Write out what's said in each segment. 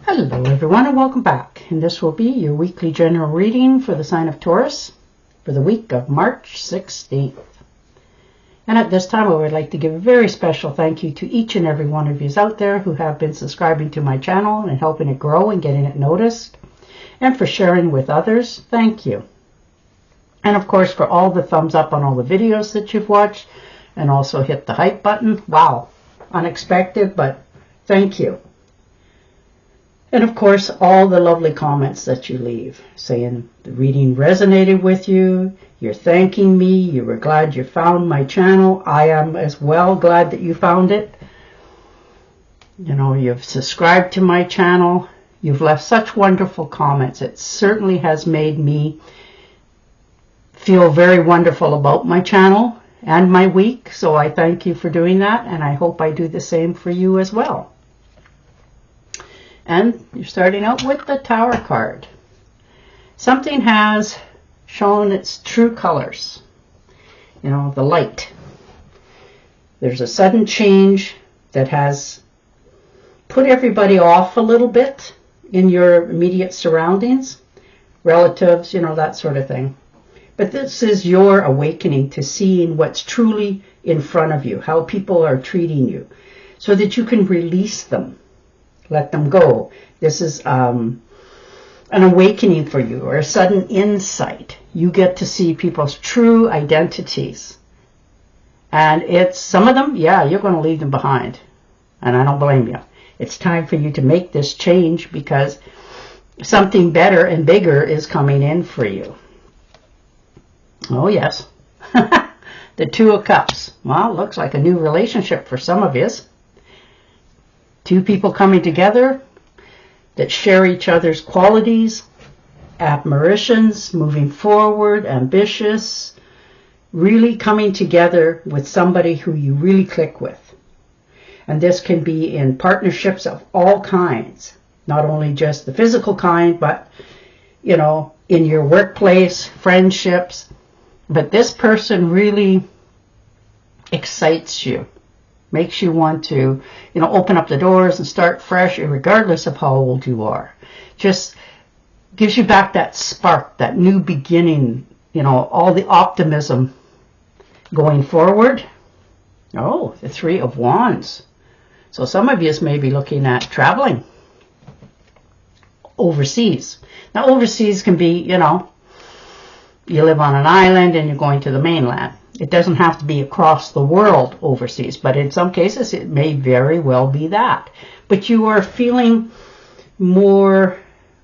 Hello everyone and welcome back, and this will be your weekly general reading for the sign of Taurus for the week of March 16th. And at this time I would like to give a very special thank you to each and every one of you out there who have been subscribing to my channel and helping it grow and getting it noticed, and for sharing with others. Thank you. And of course for all the thumbs up on all the videos that you've watched, and also hit the hype button. Wow, unexpected, but thank you. And of course, all the lovely comments that you leave, saying the reading resonated with you, you're thanking me, you were glad you found my channel. I am as well glad that you found it. You know, you've subscribed to my channel. You've left such wonderful comments. It certainly has made me feel very wonderful about my channel and my week. So I thank you for doing that, and I hope I do the same for you as well. And you're starting out with the Tower card. Something has shown its true colors. You know, the light. There's a sudden change that has put everybody off a little bit in your immediate surroundings, relatives, you know, that sort of thing. But this is your awakening to seeing what's truly in front of you, how people are treating you, so that you can release them. Let them go. This is an awakening for you, or a sudden insight. You get to see people's true identities. And it's some of them, yeah, you're going to leave them behind. And I don't blame you. It's time for you to make this change, because something better and bigger is coming in for you. Oh, yes. The Two of Cups. Well, looks like a new relationship for some of you. Two people coming together that share each other's qualities, admirations, moving forward, ambitious, really coming together with somebody who you really click with. And this can be in partnerships of all kinds, not only just the physical kind, but, you know, in your workplace, friendships. But this person really excites you. Makes you want to, you know, open up the doors and start fresh, regardless of how old you are. Just gives you back that spark, that new beginning, you know, all the optimism going forward. Oh, the Three of Wands. So some of you may be looking at traveling overseas. Now, overseas can be, you know, you live on an island and you're going to the mainland. It doesn't have to be across the world overseas, but in some cases it may very well be that. But you are feeling more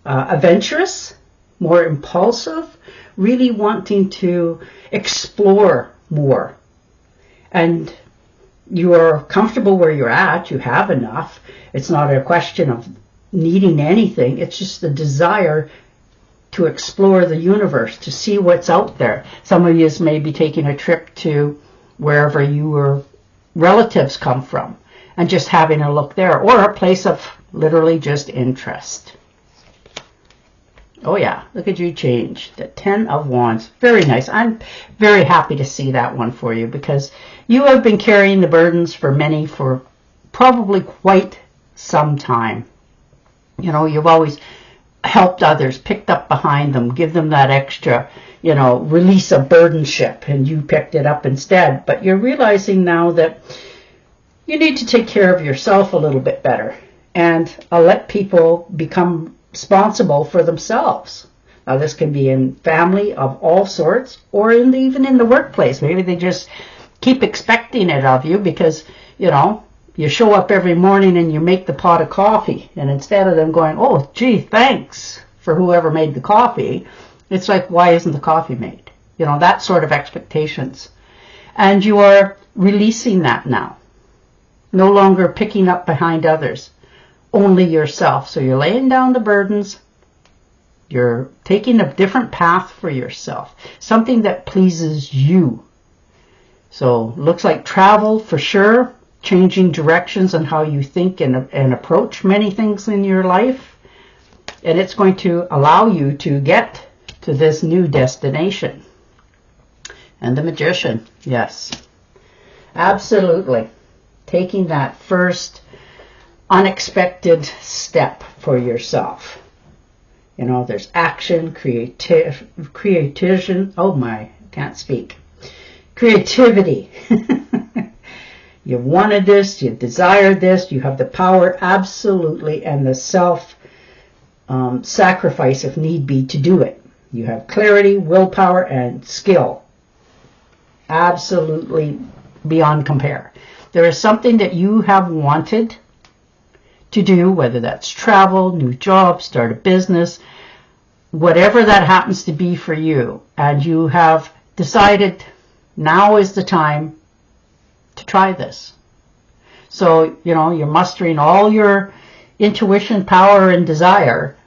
adventurous, more impulsive, really wanting to explore more. And you are comfortable where you're at, you have enough. It's not a question of needing anything, it's just the desire to explore the universe, to see what's out there. Some of you may be taking a trip to wherever your relatives come from and just having a look there, or a place of literally just interest. Oh yeah, look at you change. The Ten of Wands. Very nice. I'm very happy to see that one for you, because you have been carrying the burdens for many for probably quite some time. You know, you've always helped others, picked up behind them, give them that extra, you know, release a burdenship, and you picked it up instead. But you're realizing now that you need to take care of yourself a little bit better, and let people become responsible for themselves. Now, this can be in family of all sorts, or even in the workplace. Maybe they just keep expecting it of you because, you know, you show up every morning and you make the pot of coffee, and instead of them going, oh, gee, thanks for whoever made the coffee, it's like, why isn't the coffee made? You know, that sort of expectations. And you are releasing that now. No longer picking up behind others, only yourself. So you're laying down the burdens. You're taking a different path for yourself, something that pleases you. So looks like travel for sure. Changing directions on how you think and approach many things in your life. And it's going to allow you to get to this new destination. And the Magician, yes. Absolutely. Taking that first unexpected step for yourself. You know, there's action, creativity. Oh my, can't speak. Creativity. You wanted this, you desired this, you have the power, absolutely, and the self-sacrifice, if need be, to do it. You have clarity, willpower, and skill. Absolutely beyond compare. There is something that you have wanted to do, whether that's travel, new job, start a business, whatever that happens to be for you, and you have decided now is the time to try this. So, you know, you're mustering all your intuition, power, and desire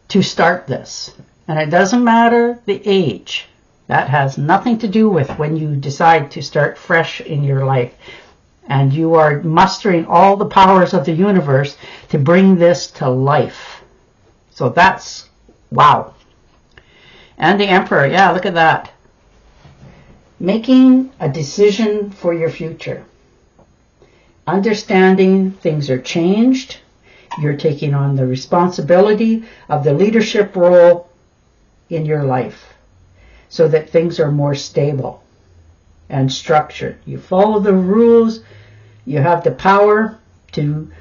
to start this. And it doesn't matter the age. That has nothing to do with when you decide to start fresh in your life. And you are mustering all the powers of the universe to bring this to life. So that's, wow. And the Emperor, yeah, look at that. Making a decision for your future. Understanding things are changed. You're taking on the responsibility of the leadership role in your life so that things are more stable and structured. You follow the rules. You have the power to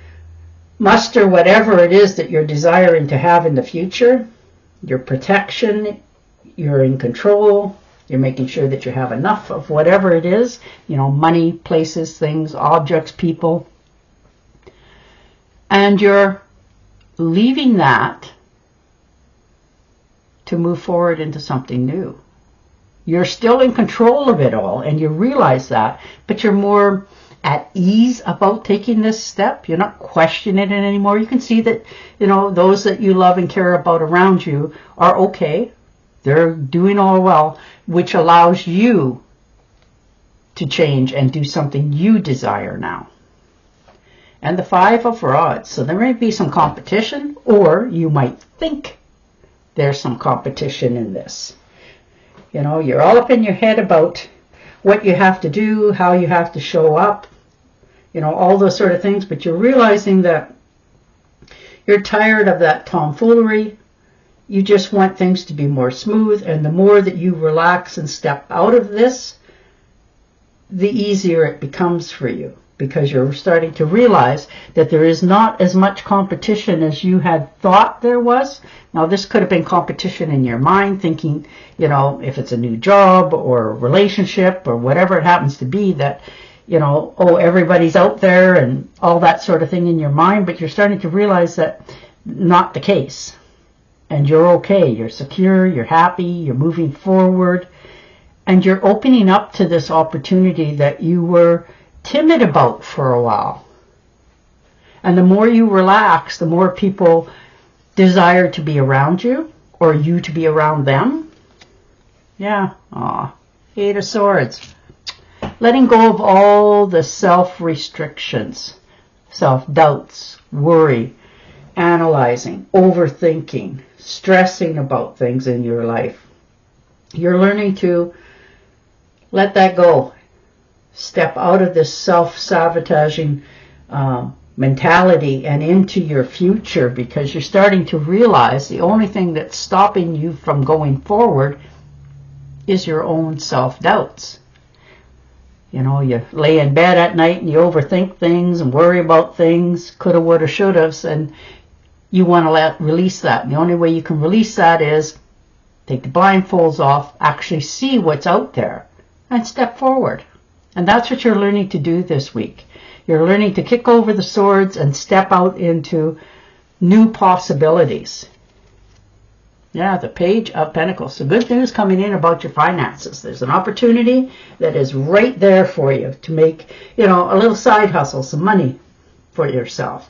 muster whatever it is that you're desiring to have in the future. Your protection, you're in control. You're making sure that you have enough of whatever it is, you know, money, places, things, objects, people. And you're leaving that to move forward into something new. You're still in control of it all, and you realize that, but you're more at ease about taking this step. You're not questioning it anymore. You can see that, you know, those that you love and care about around you are okay. They're doing all well, which allows you to change and do something you desire now. And the 5 of Rods. So there may be some competition, or you might think there's some competition in this. You know, you're all up in your head about what you have to do, how you have to show up, you know, all those sort of things. But you're realizing that you're tired of that tomfoolery. You just want things to be more smooth, and the more that you relax and step out of this, the easier it becomes for you, because you're starting to realize that there is not as much competition as you had thought there was. Now, this could have been competition in your mind, thinking, you know, if it's a new job or a relationship or whatever it happens to be, that, you know, oh, everybody's out there and all that sort of thing in your mind, but you're starting to realize that not the case. And you're okay, you're secure, you're happy, you're moving forward, and you're opening up to this opportunity that you were timid about for a while. And the more you relax, the more people desire to be around you, or you to be around them. Yeah, 8 of Swords. Letting go of all the self-restrictions, self-doubts, worry, analyzing, overthinking, stressing about things in your life. You're learning to let that go. Step out of this self-sabotaging mentality and into your future, because you're starting to realize the only thing that's stopping you from going forward is your own self-doubts. You know, you lay in bed at night and you overthink things and worry about things, coulda, woulda, shouldas, and you want to release that. And the only way you can release that is take the blindfolds off, actually see what's out there, and step forward. And that's what you're learning to do this week. You're learning to kick over the swords and step out into new possibilities. Yeah, the Page of Pentacles. So good news coming in about your finances. There's an opportunity that is right there for you to make, you know, a little side hustle, some money for yourself.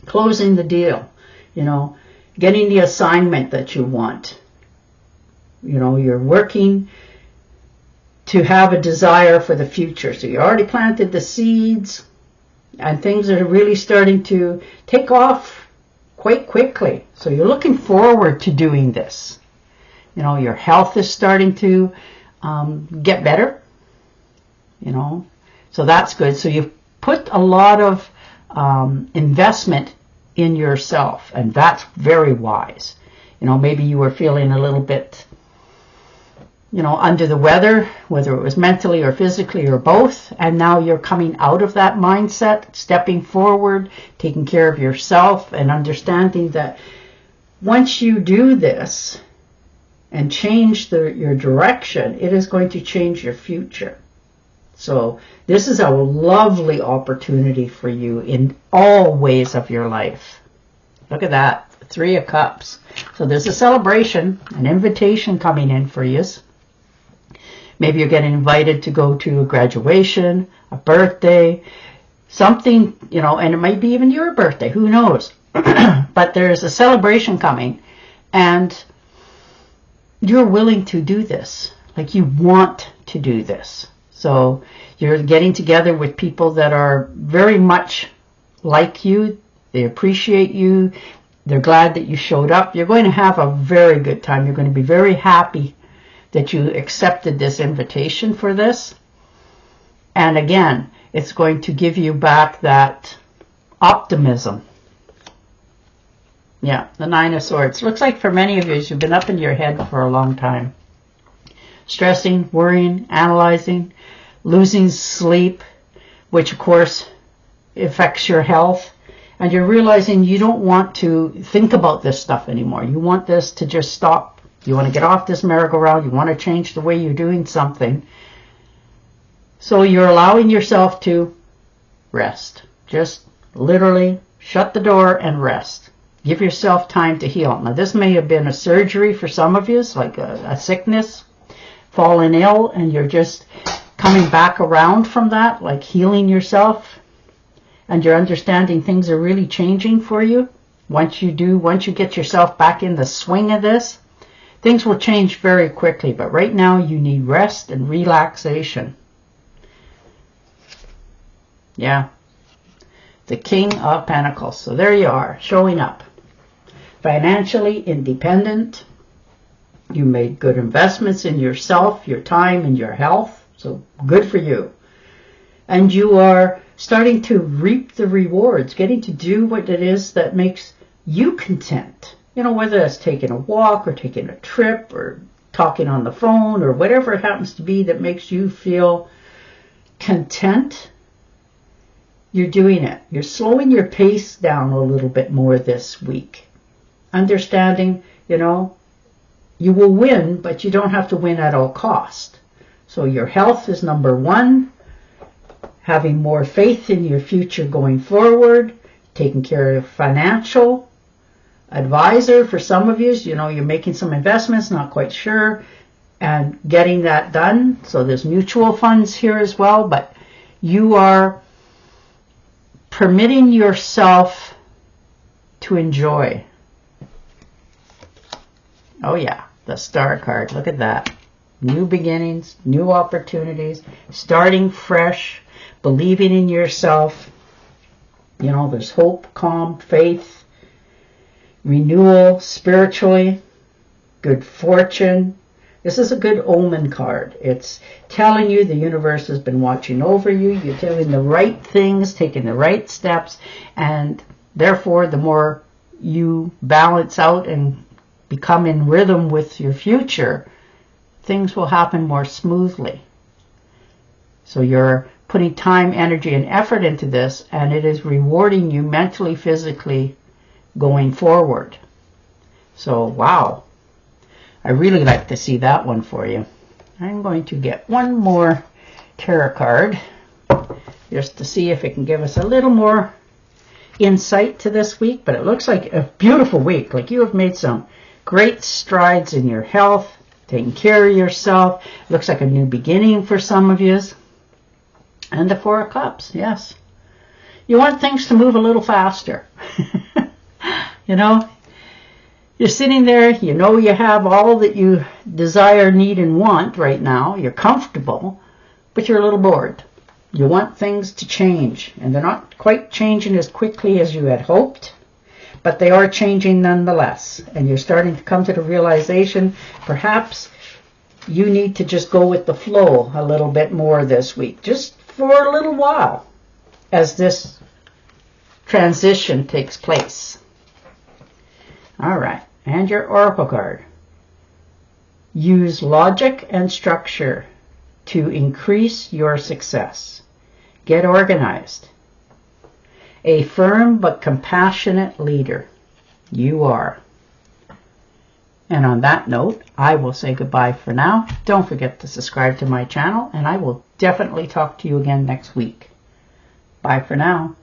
Closing the deal, you know, getting the assignment that you want. You know, you're working to have a desire for the future. So you already planted the seeds, and things are really starting to take off quite quickly. So you're looking forward to doing this. You know, your health is starting to get better, you know, so that's good. So you've put a lot of investment in yourself, and that's very wise. You know, maybe you were feeling a little bit, you know, under the weather, whether it was mentally or physically or both, and now you're coming out of that mindset, stepping forward, taking care of yourself, and understanding that once you do this and change your direction, it is going to change your future. So this is a lovely opportunity for you in all ways of your life. Look at that, 3 of Cups. So there's a celebration, an invitation coming in for you. Maybe you're getting invited to go to a graduation, a birthday, something, you know, and it might be even your birthday, who knows. But there's a celebration coming, and you're willing to do this. Like, you want to do this. So you're getting together with people that are very much like you. They appreciate you. They're glad that you showed up. You're going to have a very good time. You're going to be very happy that you accepted this invitation for this. And again, it's going to give you back that optimism. Yeah, the 9 of Swords. Looks like for many of you, you've been up in your head for a long time. Stressing, worrying, analyzing, losing sleep, which of course affects your health. And you're realizing you don't want to think about this stuff anymore. You want this to just stop. You want to get off this merry-go-round. You want to change the way you're doing something. So you're allowing yourself to rest. Just literally shut the door and rest. Give yourself time to heal. Now, this may have been a surgery for some of you, like a sickness, fallen ill, and you're just coming back around from that, like healing yourself, and you're understanding things are really changing for you. Once you get yourself back in the swing of this, things will change very quickly. But right now, you need rest and relaxation. Yeah. The King of Pentacles. So there you are, showing up. Financially independent. You made good investments in yourself, your time, and your health. So good for you. And you are starting to reap the rewards, getting to do what it is that makes you content. You know, whether that's taking a walk or taking a trip or talking on the phone or whatever it happens to be that makes you feel content. You're doing it. You're slowing your pace down a little bit more this week. Understanding, you know, you will win, but you don't have to win at all cost. So your health is number 1. Having more faith in your future going forward. Taking care of financial advisor for some of you. You know, you're making some investments, not quite sure, and getting that done. So there's mutual funds here as well, but you are permitting yourself to enjoy. Oh yeah, the Star card. Look at that. New beginnings, new opportunities, starting fresh, believing in yourself. You know, there's hope, calm, faith, renewal spiritually, good fortune. This is a good omen card. It's telling you the universe has been watching over you. You're doing the right things, taking the right steps, and therefore the more you balance out and become in rhythm with your future, things will happen more smoothly. So you're putting time, energy, and effort into this, and it is rewarding you mentally, physically going forward. So, wow. I really like to see that one for you. I'm going to get one more tarot card just to see if it can give us a little more insight to this week. But it looks like a beautiful week. Like you have made some great strides in your health, taking care of yourself. Looks like a new beginning for some of you. And the 4 of Cups, yes. You want things to move a little faster. You know, you're sitting there, you know you have all that you desire, need, and want right now. You're comfortable, but you're a little bored. You want things to change, and they're not quite changing as quickly as you had hoped, but they are changing nonetheless. And you're starting to come to the realization, perhaps you need to just go with the flow a little bit more this week, just for a little while, as this transition takes place. All right, and your oracle card. Use logic and structure to increase your success. Get organized. A firm but compassionate leader. You are. And on that note, I will say goodbye for now. Don't forget to subscribe to my channel, and I will definitely talk to you again next week. Bye for now.